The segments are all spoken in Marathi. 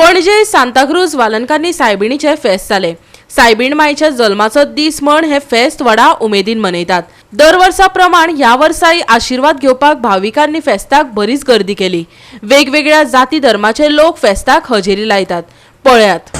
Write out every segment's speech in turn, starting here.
पणजे सांताक्रूज वालनकांनी सायबिणीचे फेस्त जाले। सायबीण मायच्या जल्माचो दीस म्हण हे फेस्त व्हडा उमेदीन मनयतात। दर वर्सा प्रमाण ह्या वर्साय आशीर्वाद घेवपाक भाविकांनी फेस्ताक बरीच गर्दी केली। वेगवेगळ्या जाती धर्माचे लोक फेस्ताक हजेरी लायतात। पळयात।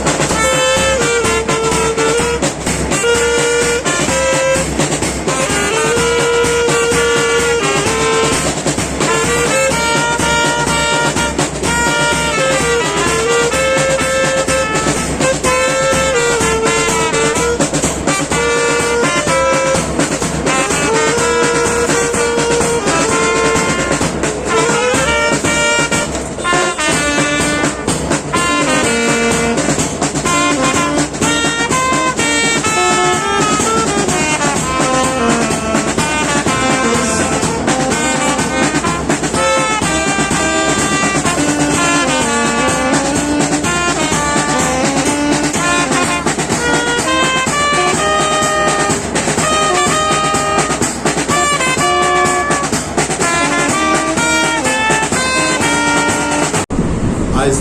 आयज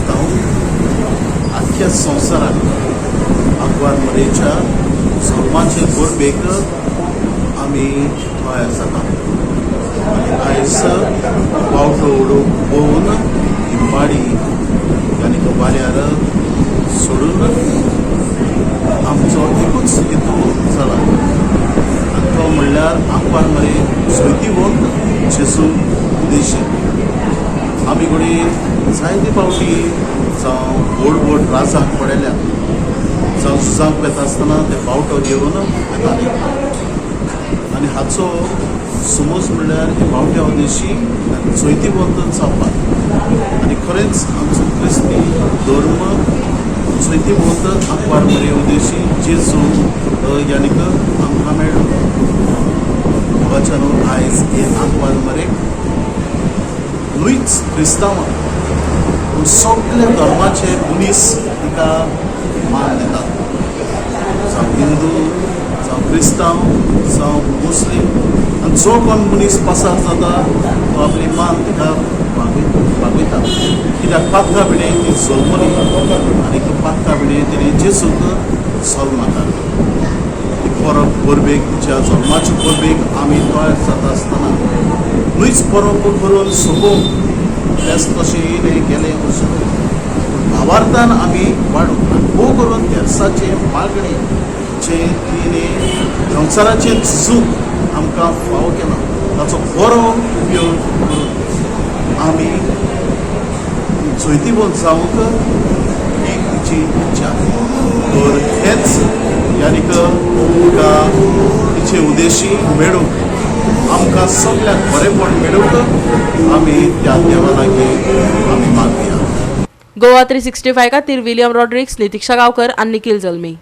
आख्या संवसाराक अकबर मरेच्या जल्माचे गरबेक आमी तयार जाता आनी आयज पावटो उडोवंक पळोवन हिंबाडी आनी वाऱ्यार सोडून आमचो एकूच हेतू जाला आनी तो म्हणल्यार अकबर मरे जयंतीवंत जेजू उद्देशी आमी घडये जायते फावटी जावं व्हड व्हड त्रासाक पडल्या जावं झुजाक येता आसतना ते पावटो घेवन येताले आनी हाचो समज म्हणल्यार हे पावट्या उद्देशी जैतिवंत जावपाक आनी खरेंच आमचो क्रिस्ती धर्म जैतिवंत अकबर मरे उद्देशी जेजू यानीक आमकां मेळ्ळो देवाच्यान आयज हे अकबर मरेक नुईच क्रिस्तांवां पूण सगळे धर्माचे मनीस तिका मान दितात जावं हिंदू जावं क्रिस्तांव जावं मुस्लीम आनी जो कोण मनीस पसार जाता तो आपली मान तिका मागयता कित्याक पातका भिणे ती जल्मली आनी पातका भिणे तिणें जेजूक जल्म मारलो परब परबेक तिच्या जल्माचे परबेक आमी तयार जाता आसतना नुईच परब करून सोंपोवंक फेस्त कशें गेलें वचून भावार्थान आमी वाडूं आनी भोव करून फेस्ताचे मागणेचे तिणें संवसाराचें झूज आमकां फावो केला ताचो बरो उपयोग करून आमी जैतिवंत जावंक ही तिची इच्छा तर हेच यानीक तुका तिचे उद्देशी मेळूंक आमकां सगळ्याक बरेपण मेळूंक आमी त्या देवा लागीं आमी मागया। गोवा 365 खातीर विलियम रॉड्रिक्स, नितीक्षा गांवकर आनी निखिल जल्मी।